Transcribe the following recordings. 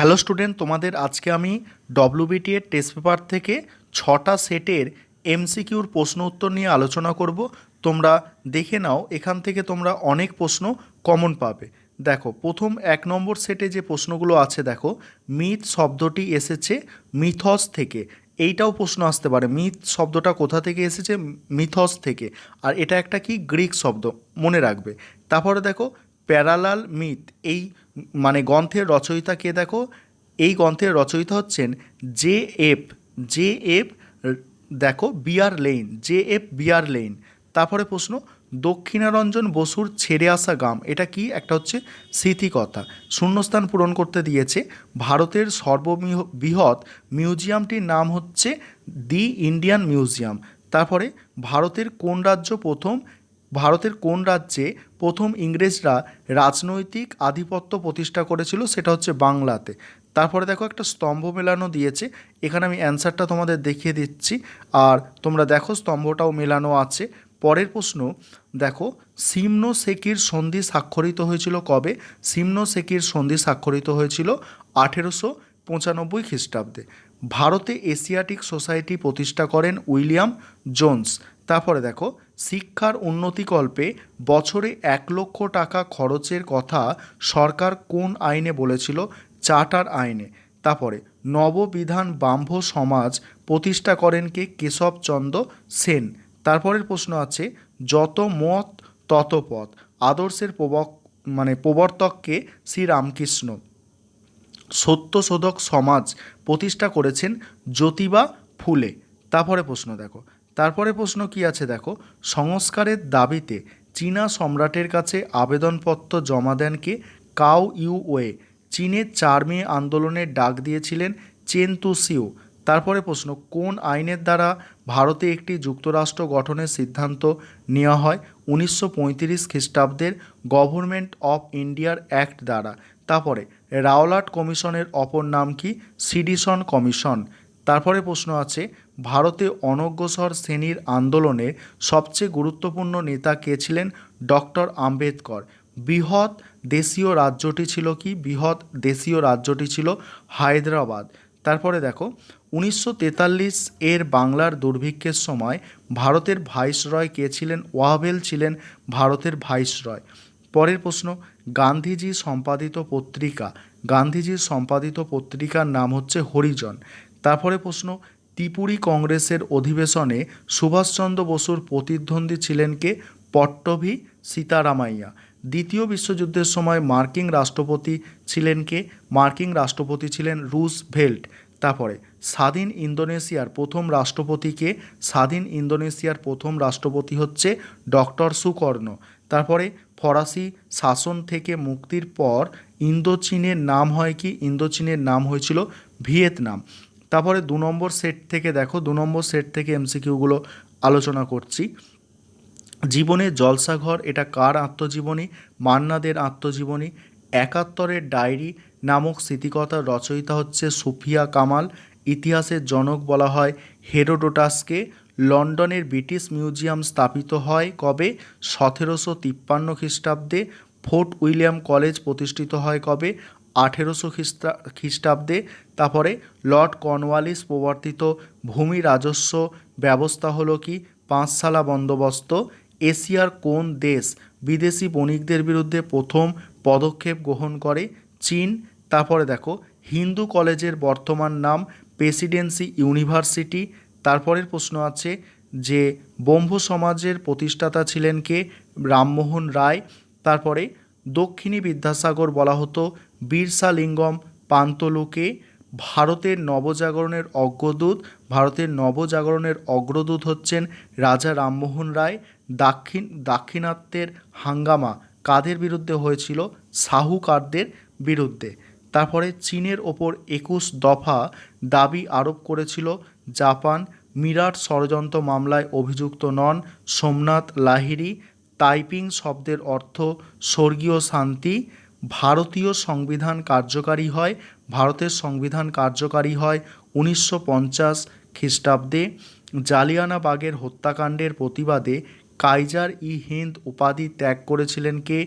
Hello student, তোমাদের আজকে আমি ডব্লিউবিটি এর টেস্ট পেপার থেকে 6টা সেটের এমসিকিউর প্রশ্ন উত্তর নিয়ে আলোচনা করব। তোমরা দেখে নাও, এখান থেকে তোমরা অনেক প্রশ্ন কমন পাবে। দেখো, প্রথম 1 নম্বর সেটে যে প্রশ্নগুলো আছে, দেখো মিথ শব্দটি এসেছে মিথস থেকে। এইটাও প্রশ্ন আসতে পারে, মিথ শব্দটা কোথা থেকে এসেছে? মিথস থেকে। আর এটা একটা কি গ্রিক শব্দ, মনে রাখবে। তারপরে দেখো প্যারালাল মিথ, এই মানে গ্রন্থের রচয়িতা কে? দেখো, এই গ্রন্থের রচয়িতা হচ্ছেন জে এফ জে এফ দেখো বিয়ার লেইন, জে এফ বিয়ার লেইন। তারপরে প্রশ্ন, দক্ষিণারঞ্জন বসুর ছেড়ে আসা গ্রাম, এটা কি? একটা হচ্ছে স্মৃতিকথা। শূন্যস্থান পূরণ করতে দিয়েছে। ভারতের সর্ববৃহৎ মিউজিয়ামটির নাম হচ্ছে দি ইন্ডিয়ান মিউজিয়াম। তারপরে ভারতের কোন রাজ্যে প্রথম ইংরেজরা রাজনৈতিক আধিপত্য প্রতিষ্ঠা করেছিল? সেটা হচ্ছে বাংলাতে। তারপরে দেখো একটা স্তম্ভ মেলানো দিয়েছে, এখানে আমি অ্যান্সারটা তোমাদের দেখিয়ে দিচ্ছি, আর তোমরা দেখো স্তম্ভটাও মেলানো আছে। পরের প্রশ্ন দেখো, সিমনো সেকির সন্ধি স্বাক্ষরিত হয়েছিল কবে? সিমনো সেকির সন্ধি স্বাক্ষরিত হয়েছিল 1895 খ্রিস্টাব্দে। ভারতে এশিয়াটিক সোসাইটি প্রতিষ্ঠা করেন উইলিয়াম জোন্স। তারপরে দেখো, শিক্ষার উন্নতিকল্পে বছরে 1 লক্ষ টাকা খরচের কথা সরকার কোন আইনে বলেছিল? চার্টার আইনে। তারপরে নববিধান ব্রাহ্ম সমাজ প্রতিষ্ঠা করেন কে? কেশবচন্দ্র সেন। তারপরের প্রশ্ন আছে, যত মত তত পথ আদর্শের প্রবর্তককে শ্রীরামকৃষ্ণ। সত্যশোধক সমাজ প্রতিষ্ঠা করেছেন জ্যোতিবা ফুলে। তারপরে প্রশ্ন কি আছে দেখো, সংস্কারের দাবিতে চীনা সম্রাটের কাছে আবেদনপত্র জমা দেন কে? কাও ইউ ওয়ে। চীনের 4 মে আন্দোলনের ডাক দিয়েছিলেন চেন তু সিউ। তারপরে প্রশ্ন, কোন আইনের দ্বারা ভারতে একটি যুক্তরাষ্ট্র গঠনের সিদ্ধান্ত নেওয়া হয়? 1935 খ্রিস্টাব্দের গভর্নমেন্ট অফ ইন্ডিয়ার অ্যাক্ট দ্বারা। তারপরে রাওলাট কমিশনের অপর নাম কি? Sedition commission. তারপরে প্রশ্ন আছে, ভারতে অনগ্রসর শ্রেণীর আন্দোলনের সবচেয়ে গুরুত্বপূর্ণ নেতা কে ছিলেন? ডক্টর আম্বেদকর। বৃহৎ দেশীয় রাজ্যটি ছিল কি? বৃহৎ দেশীয় রাজ্যটি ছিল হায়দ্রাবাদ। তারপরে দেখো, 1943 এর বাংলার দুর্ভিক্ষের সময় ভারতের ভাইসরয় কে ছিলেন? ওয়াভেল ছিলেন ভারতের ভাইসরয়। পরের প্রশ্ন, গান্ধীজির সম্পাদিত পত্রিকার নাম হচ্ছে হরিজন। তারপরে প্রশ্ন, ত্রিপুরী কংগ্রেসের অধিবেশনে সুভাষচন্দ্র বসুর প্রতিদ্বন্দ্বী ছিলেন কে? পট্টভি সীতারামাইয়া। দ্বিতীয় বিশ্বযুদ্ধের সময় মার্কিন রাষ্ট্রপতি ছিলেন কে? মার্কিন রাষ্ট্রপতি ছিলেন রুজভেল্ট। তারপরে স্বাধীন ইন্দোনেশিয়ার প্রথম রাষ্ট্রপতি কে? স্বাধীন ইন্দোনেশিয়ার প্রথম রাষ্ট্রপতি হচ্ছে ডক্টর সুকর্ণ। তারপরে ফরাসি শাসন থেকে মুক্তির পর ইন্দোচীনের নাম হয় কি? ইন্দোচীনের নাম হয়েছিল ভিয়েতনাম। তারপরে 2 নম্বর সেট থেকে দেখো, 2 নম্বর সেট থেকে এমসিকিউগুলো আলোচনা করছি। জীবনের জলসাঘর, এটা কার আত্মজীবনী? মান্নাদের আত্মজীবনী। 71-এর ডায়েরি নামক স্মৃতিকথার রচয়িতা হচ্ছে সুফিয়া কামাল। ইতিহাসের জনক বলা হয় হেরোডোটাসকে। লন্ডনের ব্রিটিশ মিউজিয়াম স্থাপিত হয় কবে? 1753 খ্রিস্টাব্দে। ফোর্ট উইলিয়াম কলেজ প্রতিষ্ঠিত হয় কবে? 1800 খ্রিস্টাব্দে। তারপরে লর্ড কর্নওয়ালিস প্রবর্তিত ভূমি রাজস্ব ব্যবস্থা হলো কি? পাঁচশালা বন্দোবস্ত। এশিয়ার কোন দেশ বিদেশি বণিকদের বিরুদ্ধে প্রথম পদক্ষেপ গ্রহণ করে? চীন। তারপরে দেখো, হিন্দু কলেজের বর্তমান নাম প্রেসিডেন্সি ইউনিভার্সিটি। তারপরের প্রশ্ন আছে যে ব্রহ্ম সমাজের প্রতিষ্ঠাতা ছিলেন কে? রামমোহন রায়। তারপরে দক্ষিণী বিদ্যাসাগর বলা হতো বীরসালিঙ্গম পান্তলুকে। ভারতের নবজাগরণের অগ্রদূত হচ্ছেন রাজা রামমোহন রায়। দাক্ষিণাত্যের হাঙ্গামা কাদের বিরুদ্ধে হয়েছিল? সাহুকারদের বিরুদ্ধে। তারপরে চীনের ওপর 21 দফা দাবি আরোপ করেছিল জাপান। মিরাট ষড়যন্ত্র মামলায় অভিযুক্ত নন সোমনাথ লাহিড়ী। তাইপিং শব্দের অর্থ স্বর্গীয় শান্তি। ভারতের সংবিধান কার্যকারী হয় 1950 খ্রিস্টাব্দে। জালিয়ানবাগের হত্যাকাণ্ডের প্রতিবাদে কাইজার ই হিন্দ উপাধি ত্যাগ করেছিলেন কে?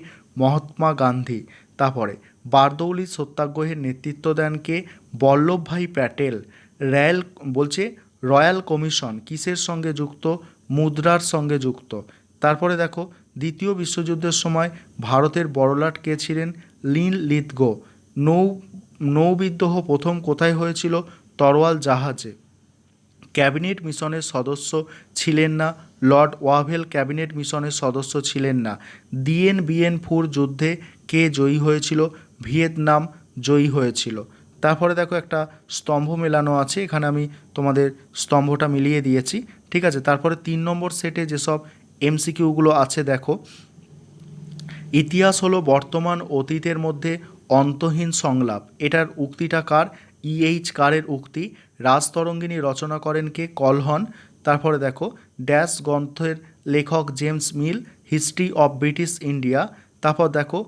মহাত্মা গান্ধী। তারপরে বারদৌলি সত্যাগ্রহের নেতৃত্ব দেন কে? বল্লভভাই প্যাটেল। রয়্যাল বলছে রয়্যাল কমিশন কিসের সঙ্গে যুক্ত? মুদ্রার সঙ্গে যুক্ত। তারপরে দেখো দ্বিতীয় বিশ্বযুদ্ধের সময় ভারতের বড়লাট কে ছিলেন? লিন লিথগো। নৌ নৌবিদ্রোহ প্রথম কোথায় হয়েছিল? তরোয়াল জাহাজে। ক্যাবিনেট মিশনের সদস্য ছিলেন না? লর্ড ওয়াভেল ক্যাবিনেট মিশনের সদস্য ছিলেন না। দিয়েন বিয়েন ফুর যুদ্ধে কে জয়ী হয়েছিল? ভিয়েতনাম জয়ী হয়েছিল। তারপরে দেখো একটা স্তম্ভ মেলানো আছে, এখানে আমি তোমাদের স্তম্ভটা মিলিয়ে দিয়েছি, ঠিক আছে। তারপরে 3 নম্বর সেটে যেসব এমসিকিউগুলো আছে দেখো, ইতিহাস হলো বর্তমান অতীতের মধ্যে অন্তহীন সংলাপ, এটার উক্তিটা কার? ইএইচ কারের উক্তি। রাজতরঙ্গিনী রচনা করেন কে? কলহন। তারপরে দেখো ড্যাশ গ্রন্থের লেখক James Mill, history of British India. তারপর দেখো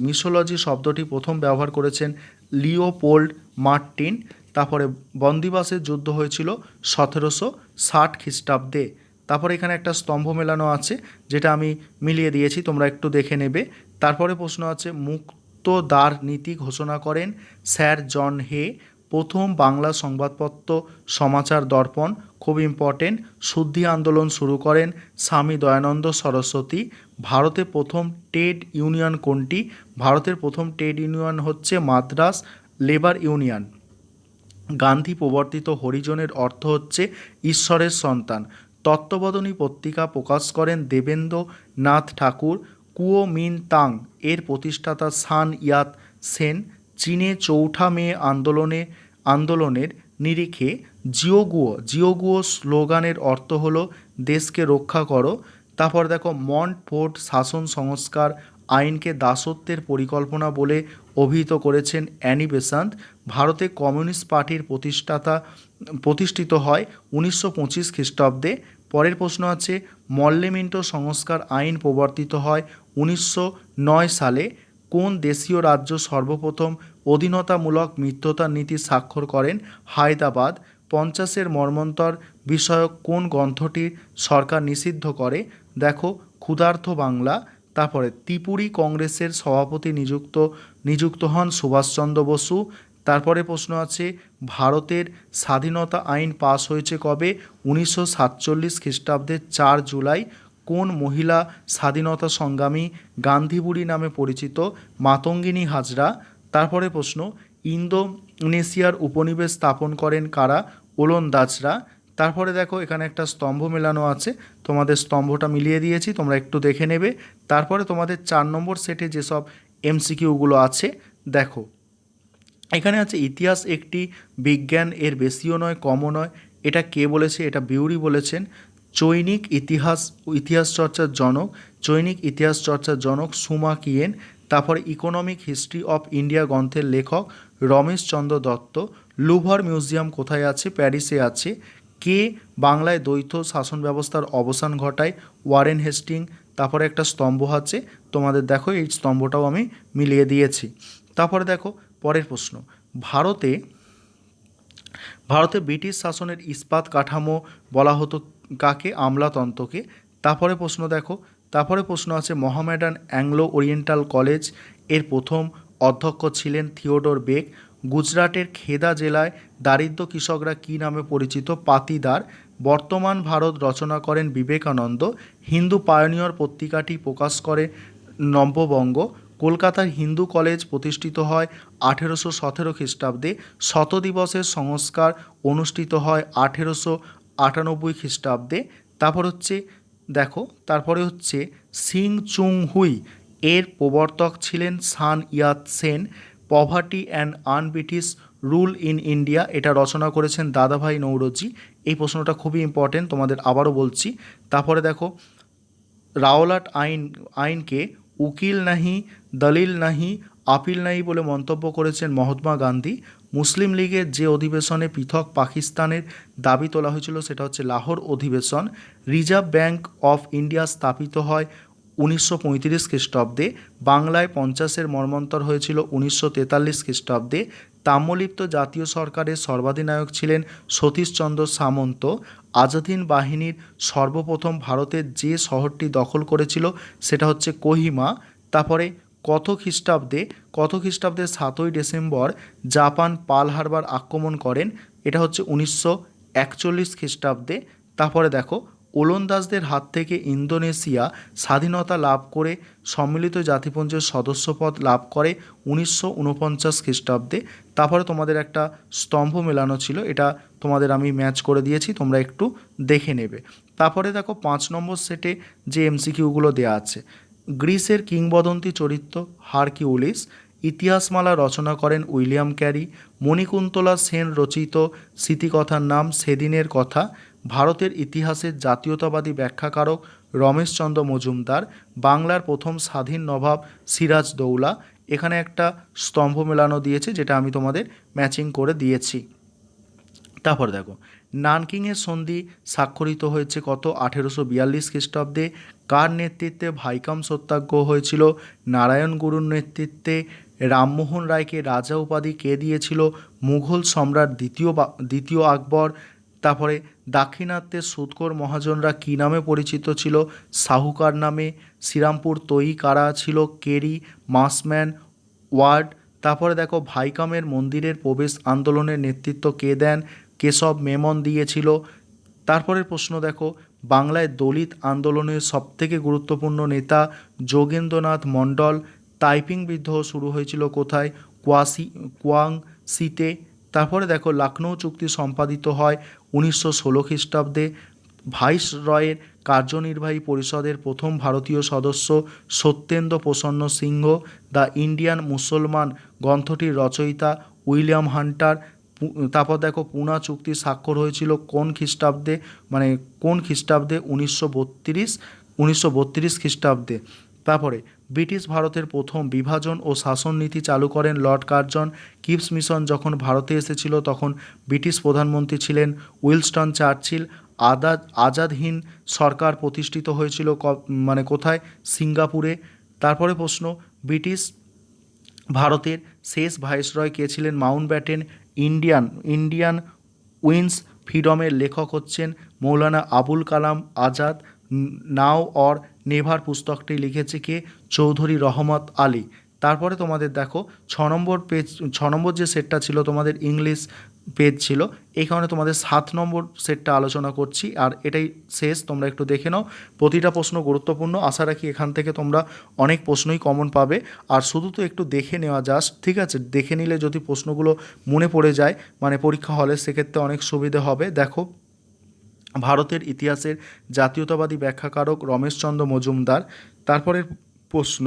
মিসোলজি শব্দটি প্রথম ব্যবহার করেছেন লিওপোল্ড মার্টিন। তারপরে বন্দিবাসের যুদ্ধ হয়েছিল 1760 খ্রিস্টাব্দে। তারপরে এখানে একটা স্তম্ভ মেলানো আছে, যেটা আমি মিলিয়ে দিয়েছি, তোমরা একটু দেখে নেবে। তারপরে প্রশ্ন আছে মুক্তদ্বার নীতি ঘোষণা করেন স্যার জন হে। প্রথম বাংলা সংবাদপত্র সমাচার দর্পণ, খুব ইম্পর্টেন্ট। শুদ্ধি আন্দোলন শুরু করেন স্বামী দয়ানন্দ সরস্বতী। ভারতে প্রথম ট্রেড ইউনিয়ন কোনটি? ভারতের প্রথম ট্রেড ইউনিয়ন হচ্ছে মাদ্রাস লেবার ইউনিয়ন। গান্ধী প্রবর্তিত হরিজনের অর্থ হচ্ছে ঈশ্বরের সন্তান। তত্ত্ববোধিনী পত্রিকা প্রকাশ করেন দেবেন্দ্রনাথ ঠাকুর। কুওমিনতাং এর প্রতিষ্ঠাতা সান ইয়াত সেন। চীনে চৌঠা মে আন্দোলনের নিরিখে জিওগুয়ো স্লোগানের অর্থ হলো দেশকে রক্ষা করো। তারপর দেখো মন্টফোর্ট শাসন সংস্কার আইনকে দাসত্বের পরিকল্পনা বলে অভিহিত করেছেন অ্যানি বেসান্ত। ভারতে কমিউনিস্ট পার্টির প্রতিষ্ঠিত হয় 1925 খ্রিস্টাব্দে। পরের প্রশ্ন আছে মল্লেমিন্টো সংস্কার আইন প্রবর্তিত হয় 1909 সালে। কোন দেশীয় রাজ্য সর্বপ্রথম অধীনতামূলক মিত্রতার নীতি স্বাক্ষর করেন? হায়দ্রাবাদ। 50-এর মর্মন্তর বিষয়ক কোন গ্রন্থটি সরকার নিষিদ্ধ করে? দেখো ক্ষুধার্ত বাংলা। তারপরে ত্রিপুরী কংগ্রেসের সভাপতি নিযুক্ত হন সুভাষচন্দ্র বসু। তারপরে প্রশ্ন আছে ভারতের স্বাধীনতা আইন পাস হয়েছে কবে? 1947 খ্রিস্টাব্দের 4 জুলাই। কোন মহিলা স্বাধীনতা সংগ্রামী গান্ধীবুড়ি নামে পরিচিত? মাতঙ্গিনী হাজরা। তারপরে প্রশ্ন ইন্দোনেশিয়ার উপনিবেশ স্থাপন করেন কারা? ওলন্দাজরা। তারপরে দেখো এখানে একটা স্তম্ভ মেলানো আছে, তোমাদের স্তম্ভটা মিলিয়ে দিয়েছি, তোমরা একটু দেখে নেবে। তারপরে তোমাদের 4 নম্বর সেটে যেসব এমসিকিউগুলো আছে দেখো, এখানে আছে ইতিহাস একটি বিজ্ঞান, এর বেশিও নয় কমও নয়। এটা কে বলেছে? এটা বিউরি বলেছেন। চৈনিক ইতিহাস চর্চার জনক সুমা কিয়েন। তারপরে ইকোনমিক হিস্ট্রি অফ ইন্ডিয়া গ্রন্থের লেখক রমেশচন্দ্র দত্ত। লুভর মিউজিয়াম কোথায় আছে? প্যারিসে আছে। কে বাংলায় দ্বৈত শাসন ব্যবস্থার অবসান ঘটায়? Warren Hasting. তারপরে একটা স্তম্ভ আছে, তোমাদের দেখো এই স্তম্ভটাও আমি মিলিয়ে দিয়েছি। তারপরে দেখো পরের প্রশ্ন, ভারতে ব্রিটিশ শাসনের ইস্পাত কাঠামো বলা হতো কাকে? আমলাতন্ত্রকে। তারপরে প্রশ্ন আছে মোহামেডান অ্যাংলো ওরিয়েন্টাল কলেজ এর প্রথম অধ্যক্ষ ছিলেন থিওডোর বেক। গুজরাটের খেদা জেলায় দারিদ্র কৃষকরা কী নামে পরিচিত? পাতিদার। বর্তমান ভারত রচনা করেন বিবেকানন্দ। হিন্দু পায়োনিয়র পত্রিকাটি প্রকাশ করে নববঙ্গ। কলকাতার হিন্দু কলেজ প্রতিষ্ঠিত হয় 1817 খ্রিস্টাব্দে। শতদিবসের সংস্কার অনুষ্ঠিত হয় 1898 খ্রিস্টাব্দে। তারপরে হচ্ছে সিং চুং হুই এর প্রবর্তক ছিলেন সান ইয়াত Sen. Poverty and un-British rule in India এটা রচনা করেছেন দাদাভাই নৌরোজি। এই প্রশ্নটা খুবই ইম্পর্টেন্ট, তোমাদের আবারও বলছি। তারপরে দেখো রাওলাট আইনকে উকিল নাহি, দলিল নাহি, আপিল নাহি বলে মন্তব্য করেছেন মহাত্মা গান্ধী। মুসলিম লীগের যে অধিবেশনে পৃথক পাকিস্তানের দাবি তোলা হয়েছিল সেটা হচ্ছে লাহোর অধিবেশন। রিজার্ভ ব্যাঙ্ক অফ ইন্ডিয়া স্থাপিত হয় 1935 খ্রিস্টাব্দে। বাংলায় 50-এর মর্মন্তর হয়েছিল 1943 খ্রিস্টাব্দে। তাম্রলিপ্ত জাতীয় সরকারের সর্বাধিনায়ক ছিলেন সতীশচন্দ্র সামন্ত। আজাদিন বাহিনীর সর্বপ্রথম ভারতের যে শহরটি দখল করেছিল সেটা হচ্ছে কোহিমা। তারপরে কত খ্রিস্টাব্দে 7ই ডিসেম্বর জাপান পার্ল হারবার আক্রমণ করেন? এটা হচ্ছে 1941 খ্রিস্টাব্দে। তারপরে দেখো, ওলন্দাজদের হাত থেকে ইন্দোনেশিয়া স্বাধীনতা লাভ করে সম্মিলিত জাতিপুঞ্জের সদস্যপদ লাভ করে 1949 খ্রিস্টাব্দে। তারপরে তোমাদের একটা স্তম্ভ মেলানো ছিল, এটা তোমাদের আমি ম্যাচ করে দিয়েছি, তোমরা একটু দেখে নেবে। তারপরে দেখো 5 নম্বর সেটে যে এমসিকিউগুলো দেওয়া আছে। গ্রিসের কিংবদন্তি চরিত্র হারকিউলিস ইতিহাসমালা রচনা করেন উইলিয়াম ক্যারি। মণিকুন্তলা সেন রচিত স্মৃতিকথার নাম সেদিনের কথা। ভারতের ইতিহাসের জাতীয়তাবাদী ব্যাখ্যাকারক রমেশচন্দ্র মজুমদার। বাংলার প্রথম স্বাধীন নবাব সিরাজদৌলা। এখানে একটা স্তম্ভ মেলানো দিয়েছে, যেটা আমি তোমাদের ম্যাচিং করে দিয়েছি। তারপর দেখো, নানকিংয়ের সন্ধি স্বাক্ষরিত হয়েছে কত? 1842 খ্রিস্টাব্দে। কার নেতৃত্বে ভাইকাম সত্যাগ্রহ হয়েছিল? নারায়ণ গুরুর নেতৃত্বে। রামমোহন রায়কে রাজা উপাধি কে দিয়েছিল? মুঘল সম্রাট দ্বিতীয় আকবর। তারপরে দাক্ষিণাত্যের সুদখোর মহাজনরা কী নামে পরিচিত ছিল? সাহুকার নামে। শ্রীরামপুর তৈ কারা ছিল? Carey, Marshman, Ward. তারপরে দেখো, ভাইকামের মন্দিরের প্রবেশ আন্দোলনের নেতৃত্ব কে দেন? কেশব মেমন দিয়েছিল। তারপরের প্রশ্ন দেখো, বাংলায় দলিত আন্দোলনের সবথেকে গুরুত্বপূর্ণ নেতা যোগেন্দ্রনাথ মণ্ডল। তাইপিং বিদ্রোহ শুরু হয়েছিল কোথায়? কুয়াংসিতে। তারপরে দেখো, লখনৌ চুক্তি সম্পাদিত হয় 1916 খ্রিস্টাব্দে। ভাইসরয়ের কার্যনির্বাহী পরিষদের প্রথম ভারতীয় সদস্য সত্যেন্দ্র প্রসন্ন সিংহ। দ্য ইন্ডিয়ান মুসলমান গ্রন্থটির রচয়িতা উইলিয়াম হান্টার। তারপর দেখো, পুনা চুক্তি স্বাক্ষর হয়েছিল কোন খ্রিস্টাব্দে? কোন খ্রিস্টাব্দে? 1932 খ্রিস্টাব্দে। তারপরে ব্রিটিশ ভারতের প্রথম বিভাজন ও শাসন নীতি চালু করেন লর্ড কার্জন। কিপস মিশন যখন ভারতে এসেছিল তখন ব্রিটিশ প্রধানমন্ত্রী ছিলেন উইনস্টন চার্চিল। আজাদ হিন্দ সরকার প্রতিষ্ঠিত হয়েছিল কোথায়? সিঙ্গাপুরে। তারপরে প্রশ্ন, ব্রিটিশ ভারতের শেষ ভাইসরয় কে ছিলেন? মাউন্টব্যাটেন। ইন্ডিয়ান উইন্স ফ্রিডমের লেখক হচ্ছেন মৌলানা আবুল কালাম আজাদ। নাও অর নেভার পুস্তকটি লিখেছে কে? চৌধুরী রহমত আলী। তারপরে তোমাদের দেখো 6 নম্বর যে সেটটা ছিল তোমাদের ইংলিশ পেজ ছিল, এই কারণে তোমাদের 7 নম্বর সেটটা আলোচনা করছি, আর এটাই শেষ। তোমরা একটু দেখে নাও, প্রতিটা প্রশ্ন গুরুত্বপূর্ণ। আশা রাখি এখান থেকে তোমরা অনেক প্রশ্নই কমন পাবে। আর শুধু তো একটু দেখে নেওয়া জাস্ট, ঠিক আছে? দেখে নিলে যদি প্রশ্নগুলো মনে পড়ে যায় পরীক্ষা হলে, সেক্ষেত্রে অনেক সুবিধে হবে। দেখো, ভারতের ইতিহাসের জাতীয়তাবাদী ব্যাখ্যাকারক রমেশচন্দ্র মজুমদার। তারপরের প্রশ্ন,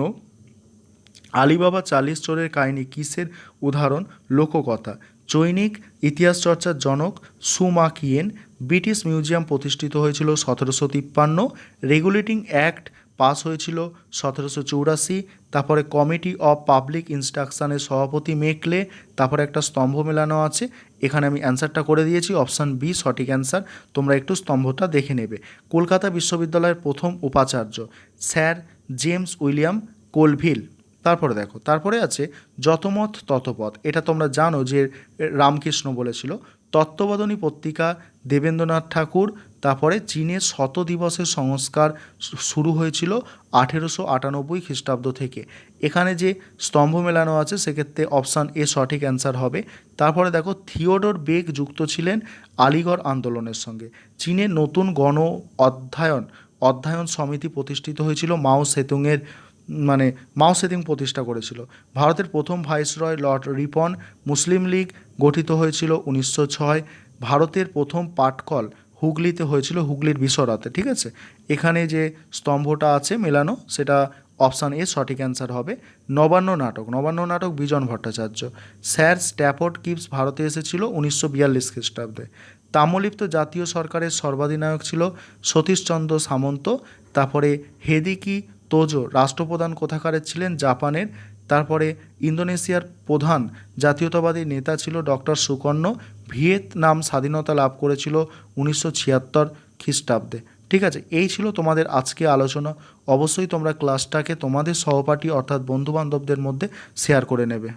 আলিবাবা 40 চোরের কাহিনী কিসের উদাহরণ? লোককথা। চৈনিক ইতিহাস চর্চার জনক সুমাকিয়েন। ব্রিটিশ মিউজিয়াম প্রতিষ্ঠিত হয়েছিল 1753। রেগুলেটিং অ্যাক্ট পাস হয়েছিল 1784। তারপরে কমিটি অফ পাবলিক ইনস্ট্রাকশনের সভাপতি মেকলে। তারপরে একটা স্তম্ভ মেলানো আছে, এখানে আমি অ্যান্সারটা করে দিয়েছি, অপশান বি সঠিক অ্যান্সার। তোমরা একটু স্তম্ভটা দেখে নেবে। কলকাতা বিশ্ববিদ্যালয়ের প্রথম উপাচার্য স্যার জেমস উইলিয়াম কোলভিল। তারপরে দেখো, তারপরে আছে যতমত ততপথ। এটা তোমরা জানো যে রামকৃষ্ণ বলেছিল। তত্ত্ববোধিনী পত্রিকা দেবেন্দ্রনাথ ঠাকুর। তারপরে চীনের 100 দিবসের সংস্কার শুরু হয়েছিল 1898 খ্রিস্টাব্দ থেকে। এখানে যে স্তম্ভ মেলানো আছে সেক্ষেত্রে অপশান এ সঠিক অ্যান্সার হবে। তারপরে দেখো, থিওডোর বেক যুক্ত ছিলেন আলিগড় আন্দোলনের সঙ্গে। চীনের নতুন অধ্যয়ন সমিতি প্রতিষ্ঠিত হয়েছিল মাও সেতুং প্রতিষ্ঠা করেছিল। ভারতের প্রথম ভাইসরয় লর্ড রিপন। মুসলিম লীগ গঠিত হয়েছিল 1906। ভারতের প্রথম পাটকল হুগলিতে হয়েছিল, হুগলির বিশরাতে, ঠিক আছে? এখানে যে স্তম্ভটা আছে মেলানো, সেটা অপশান এ সঠিক অ্যান্সার হবে। নবান্ন নাটক বিজন ভট্টাচার্য। স্যার স্ট্যাফোর্ড কিপস ভারতে এসেছিল 1942 খ্রিস্টাব্দে। তাম্রলিপ্ত জাতীয় সরকারের সর্বাধিনায়ক ছিল সতীশচন্দ্র সামন্ত। তারপরে হেদিকি তোজো রাষ্ট্রপ্রধান কোথাকারের ছিলেন? জাপানের। তারপরে ইন্দোনেশিয়ার প্রধান জাতীয়তাবাদী নেতা ছিল ডক্টর সুকর্ণ। ভিয়েতনাম স্বাধীনতা লাভ করেছিল 1976 খ্রিস্টাব্দে। ঠিক আছে, এই ছিল তোমাদের আজকে আলোচনা। অবশ্যই তোমরা ক্লাসটাকে তোমাদের সহপাঠী অর্থাৎ বন্ধুবান্ধবদের মধ্যে শেয়ার করে নেবে।